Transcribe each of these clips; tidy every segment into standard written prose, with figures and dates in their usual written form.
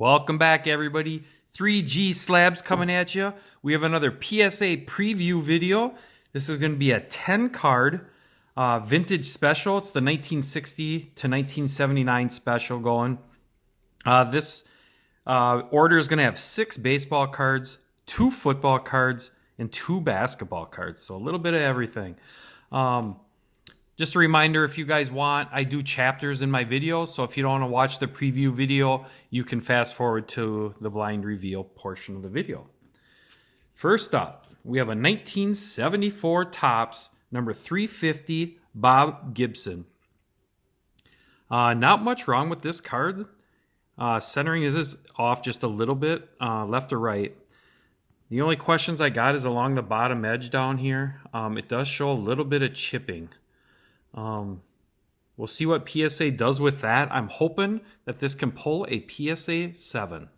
Welcome back, everybody. 3G Slabs coming at you. We have another PSA preview video. This is going to be a 10-card vintage special. It's the 1960 to 1979 special going. This order is going to have 6 baseball cards, 2 football cards, and 2 basketball cards. So a little bit of everything. Just a reminder, if you guys want, I do chapters in my videos, so if you don't want to watch the preview video, you can fast forward to the blind reveal portion of the video. First up, we have a 1974 Topps number 350 Bob Gibson. Not much wrong with this card. Centering is off just a little bit, left or right. The only questions I got is along the bottom edge down here. It does show a little bit of chipping. We'll see what PSA does with that. I'm hoping that this can pull a PSA 7.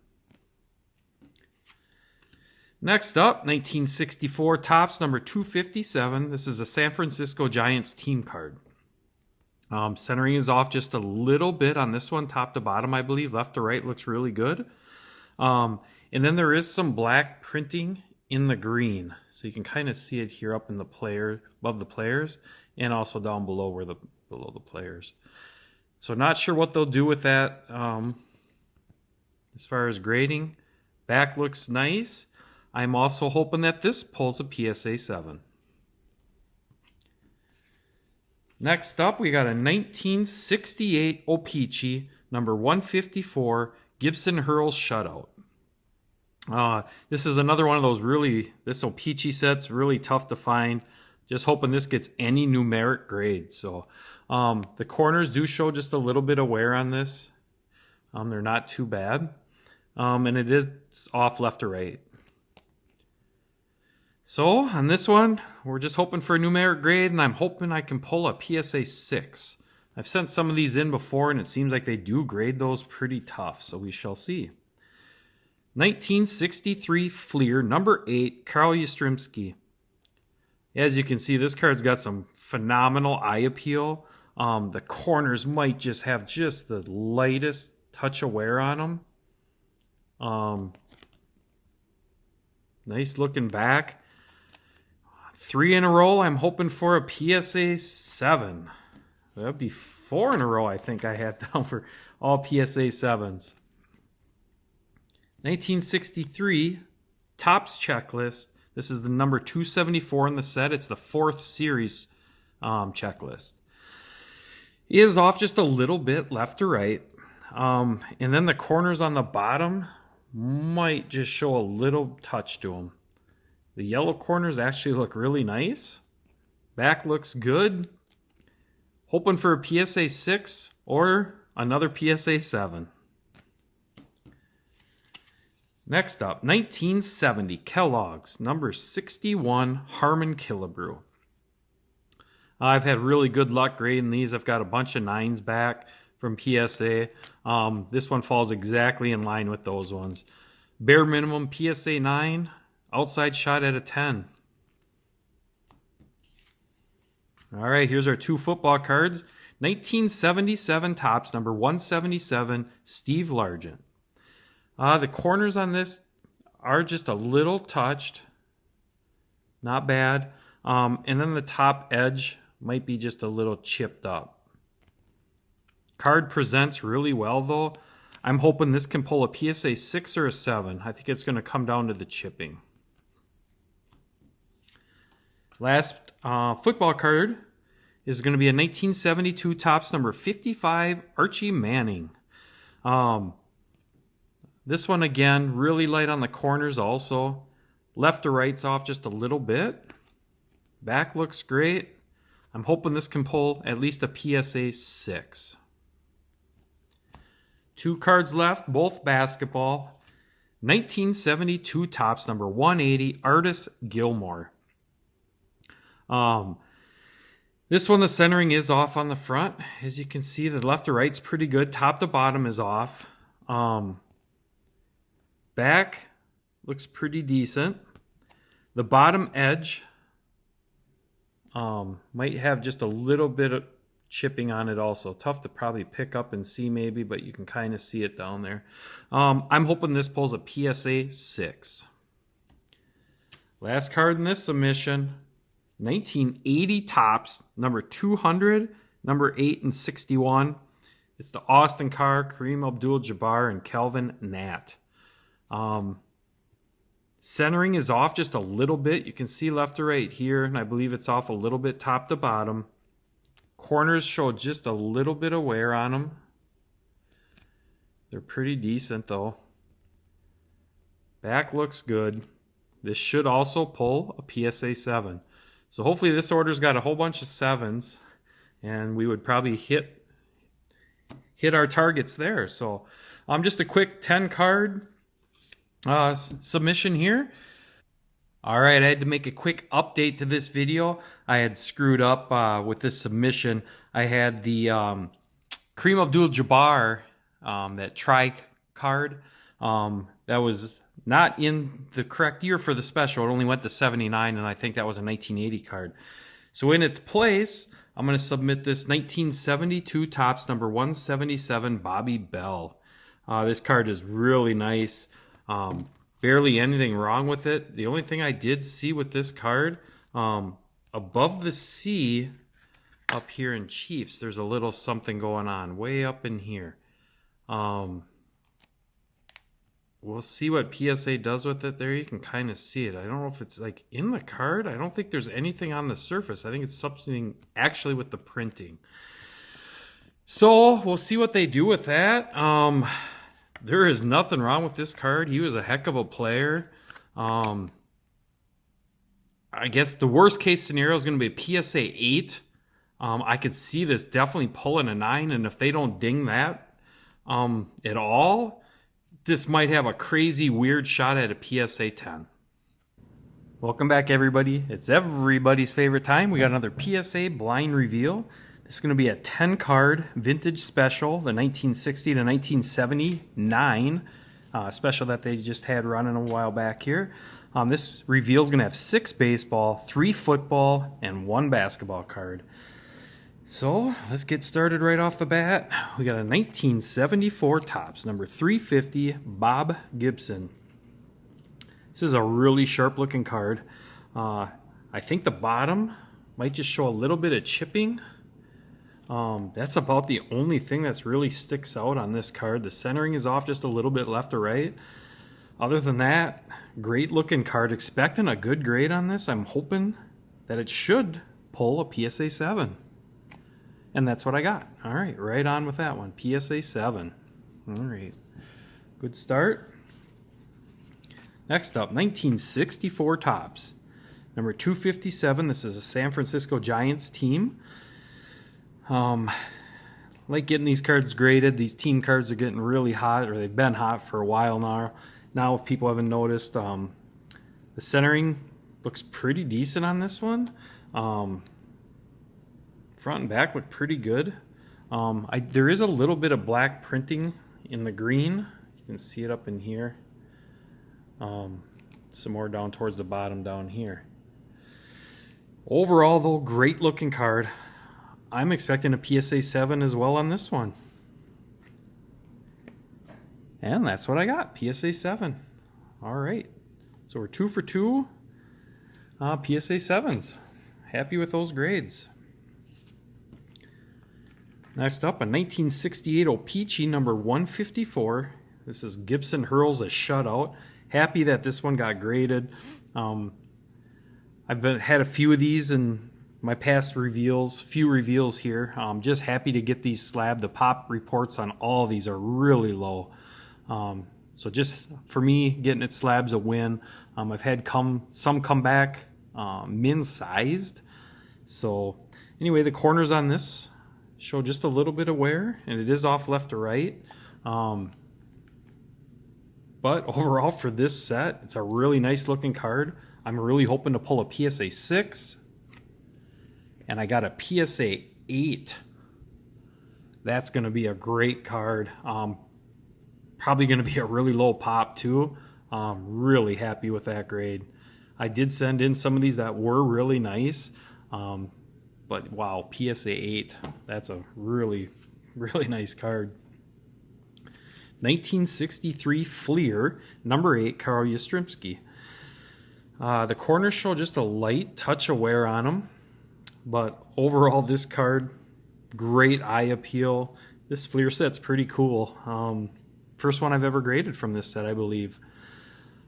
Next up, 1964 Topps number 257. This is a San Francisco Giants team card. Centering is off just a little bit on this one, top to bottom, I believe. Left to right looks really good. And then there is some black printing in the green. So you can kind of see it here up in the player, above the players, and also down below below the players. So not sure what they'll do with that. As far as grading, back looks nice. I'm also hoping that this pulls a PSA 7. Next up, we got a 1968 O-Pee-Chee number 154 Gibson Hurls shutout. This is another one of those this O-Pee-Chee set's really tough to find. Just hoping this gets any numeric grade. So the corners do show just a little bit of wear on this. They're not too bad. And it is off left to right. So on this one, we're just hoping for a numeric grade, and I'm hoping I can pull a PSA 6. I've sent some of these in before, and it seems like they do grade those pretty tough, so we shall see. 1963 Fleer, number 8, Carl Yastrzemski. As you can see, this card's got some phenomenal eye appeal. The corners might just have just the lightest touch of wear on them. Nice looking back. 3 in a row. I'm hoping for a PSA 7. That'd be 4 in a row, I think I have down for all PSA 7s. 1963 Topps checklist. This is the number 274 in the set. It's the 4th series checklist. It is off just a little bit left to right. And then the corners on the bottom might just show a little touch to them. The yellow corners actually look really nice. Back looks good. Hoping for a PSA 6 or another PSA 7. Next up, 1970 Kellogg's number 61 Harmon Killebrew. I've had really good luck grading these. I've got a bunch of 9s back from PSA. This one falls exactly in line with those ones. Bare minimum PSA 9, outside shot at a 10. All right, here's our 2 football cards. 1977 Topps number 177 Steve Largent. The corners on this are just a little touched. Not bad. And then the top edge might be just a little chipped up. Card presents really well, though. I'm hoping this can pull a PSA 6 or a 7. I think it's going to come down to the chipping. Last football card is going to be a 1972 Topps number 55 Archie Manning. This one, again, really light on the corners also. Left to right's off just a little bit. Back looks great. I'm hoping this can pull at least a PSA 6. 2 cards left, both basketball. 1972 Topps number 180 Artis Gilmore. This one, the centering is off on the front. As you can see, the left to right's pretty good. Top to bottom is off. Back looks pretty decent. The bottom edge might have just a little bit of chipping on it also. Tough to probably pick up and see maybe, but you can kind of see it down there. I'm hoping this pulls a PSA 6. Last card in this submission, 1980 Topps, number 200, number 8 and 61. It's the Austin Carr, Kareem Abdul-Jabbar, and Kelvin Nat. Centering is off just a little bit. You can see left to right here, and I believe it's off a little bit top to bottom. Corners show just a little bit of wear on them. They're pretty decent though. Back looks good. This should also pull a PSA 7. So hopefully this order's got a whole bunch of 7s, and we would probably hit our targets there. So just a quick 10 card submission here. All right, I had to make a quick update to this video. I had screwed up with this submission. I had the Kareem Abdul-Jabbar, that tri card, that was not in the correct year for the special. It only went to 79, and I think that was a 1980 card. So in its place, I'm going to submit this 1972 Topps number 177 Bobby Bell. This card is really nice. Barely anything wrong with it. The only thing I did see with this card, above the C up here in Chiefs, there's a little something going on way up in here. We'll see what PSA does with it there. You can kind of see it. I don't know if it's like in the card. I don't think there's anything on the surface. I think it's something actually with the printing. So we'll see what they do with that. There is nothing wrong with this card. He was a heck of a player. I guess the worst case scenario is going to be a PSA 8. I could see this definitely pulling a 9, and if they don't ding that at all, this might have a crazy weird shot at a PSA 10. Welcome back, everybody. It's everybody's favorite time. We got another PSA Blind Reveal. This is going to be a 10 card vintage special, the 1960 to 1979 special that they just had running a while back here. This reveal is going to have 6 baseball, 3 football, and 1 basketball card. So let's get started right off the bat. We got a 1974 Topps, number 350, Bob Gibson. This is a really sharp looking card. I think the bottom might just show a little bit of chipping. That's about the only thing that's really sticks out on this card. The centering is off just a little bit left or right. Other than that, great looking card. Expecting a good grade on this. I'm hoping that it should pull a PSA 7. And that's what I got. All right, right on with that one. PSA 7. All right, good start. Next up, 1964 Topps. Number 257. This is a San Francisco Giants team. Like getting these cards graded. These team cards are getting really hot, or they've been hot for a while now. Now, if people haven't noticed, the centering looks pretty decent on this one. Front and back look pretty good. There is a little bit of black printing in the green. You can see it up in here. Some more down towards the bottom down here. Overall, though, great looking card. I'm expecting a PSA 7 as well on this one. And that's what I got, PSA 7. All right. So we're 2 for 2 PSA 7s. Happy with those grades. Next up, a 1968 O-Pee-Chee number 154. This is Gibson hurls a shutout. Happy that this one got graded. I've had a few of these in my past reveals, few reveals here. Just happy to get these slabbed. The pop reports on all these are really low. So just for me, getting it slabs a win. I've had some come back min-sized. So anyway, the corners on this show just a little bit of wear, and it is off left to right. But overall for this set, it's a really nice looking card. I'm really hoping to pull a PSA 6, and I got a PSA 8. That's going to be a great card. Probably going to be a really low pop too. Really happy with that grade. I did send in some of these that were really nice. But wow, PSA 8. That's a really, really nice card. 1963 Fleer, number 8, Carl Yastrzemski. The corners show just a light touch of wear on them. But overall, this card, great eye appeal. This Fleer set's pretty cool. First one I've ever graded from this set, I believe.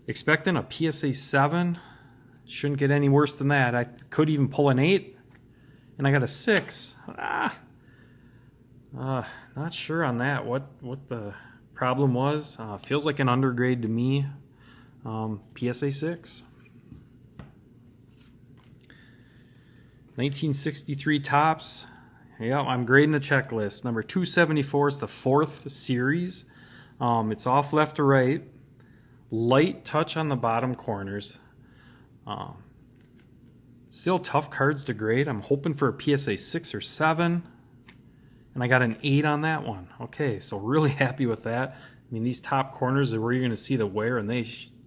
Expecting a PSA 7. Shouldn't get any worse than that. I could even pull an 8. And I got a 6. Not sure on that. What the problem was. Feels like an undergrade to me. PSA 6. 1963 Topps. Yeah, I'm grading a checklist. Number 274 is the 4th series. It's off left to right. Light touch on the bottom corners. Still tough cards to grade. I'm hoping for a PSA 6 or 7. And I got an 8 on that one. Okay, so really happy with that. I mean, these top corners are where you're going to see the wear, and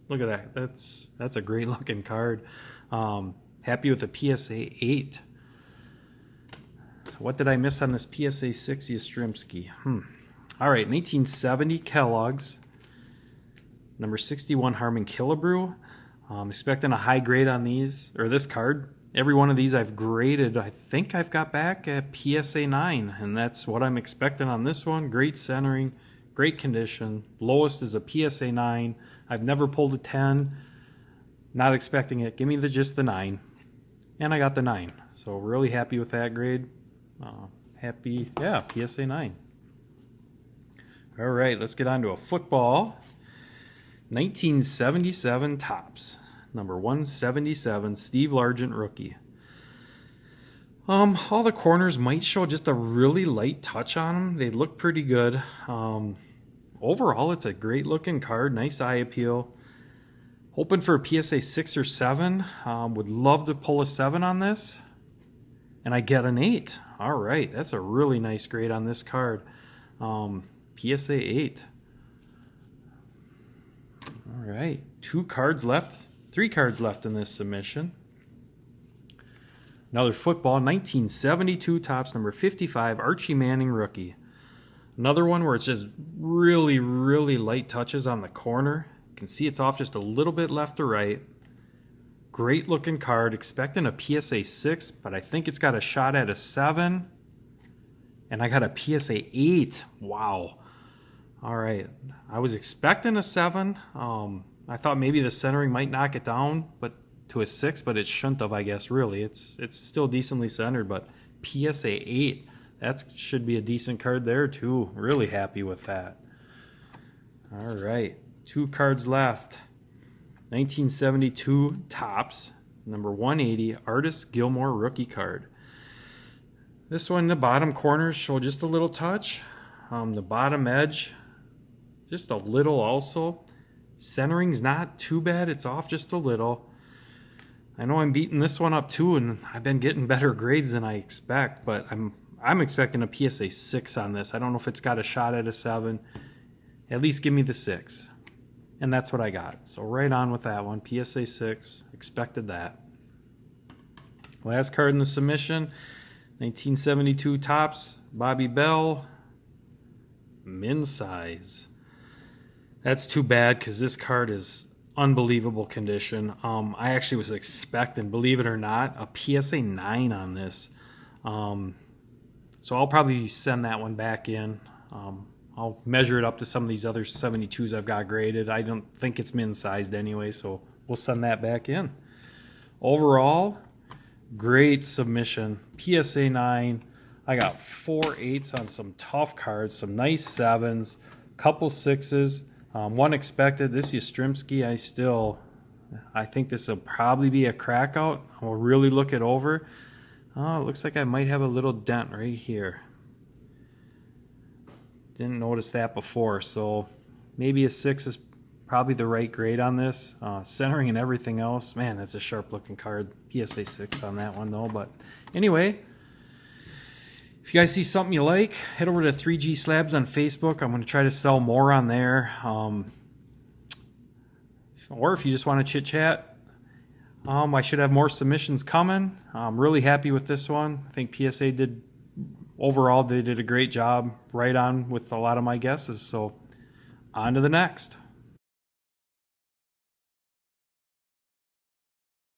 look at that. That's a great looking card. Happy with the PSA 8. So what did I miss on this PSA 6 Yastrzemski? All right, 1970 Kellogg's. Number 61 Harmon Killebrew. Expecting a high grade on these, or this card. Every one of these I've graded, I think I've got back at PSA 9, and that's what I'm expecting on this one. Great centering, great condition. Lowest is a PSA 9. I've never pulled a 10. Not expecting it. Give me just the 9. And I got the 9. So really happy with that grade. Happy, yeah, PSA 9. All right, let's get on to a football. 1977 Topps. Number 177, Steve Largent rookie. All the corners might show just a really light touch on them. They look pretty good. Overall, it's a great looking card. Nice eye appeal. Hoping for a PSA 6 or 7. Would love to pull a 7 on this. And I get an 8. All right, that's a really nice grade on this card. PSA 8. All right, 3 cards left in this submission. Another football, 1972 Topps, number 55, Archie Manning rookie. Another one where it's just really, really light touches on the corner. You can see it's off just a little bit left to right. Great looking card. Expecting a PSA 6, but I think it's got a shot at a 7. And I got a PSA 8. Wow. All right. I was expecting a 7. I thought maybe the centering might knock it down to a 6, but it shouldn't have, I guess, really. It's still decently centered, but PSA 8. That should be a decent card there, too. Really happy with that. All right. 2 cards left. 1972 Topps, number 180, Artis Gilmore rookie card. This one, the bottom corners show just a little touch. The bottom edge, just a little also. Centering's not too bad. It's off just a little. I know I'm beating this one up too, and I've been getting better grades than I expect, but I'm expecting a PSA 6 on this. I don't know if it's got a shot at a 7. At least give me the 6. And that's what I got. So right on with that one. PSA 6. Expected that. Last card in the submission. 1972 Topps. Bobby Bell. Men's size. That's too bad because this card is unbelievable condition. I actually was expecting, believe it or not, a PSA 9 on this. So I'll probably send that one back in. I'll measure it up to some of these other 72s I've got graded. I don't think it's men's sized anyway, so we'll send that back in. Overall, great submission. PSA 9. I got 4 8s on some tough cards, some nice 7s, couple 6s, one expected. This Yastrzemski, I think this will probably be a crack out. I'll really look it over. Oh, it looks like I might have a little dent right here. Didn't notice that before, so maybe a 6 is probably the right grade on this. Centering and everything else, man, that's a sharp looking card. PSA 6 on that one though. But anyway, if you guys see something you like, head over to 3G Slabs on Facebook. I'm going to try to sell more on there. Or if you just want to chit chat, I should have more submissions coming. I'm really happy with this one. I think PSA overall, they did a great job, right on with a lot of my guesses. So on to the next.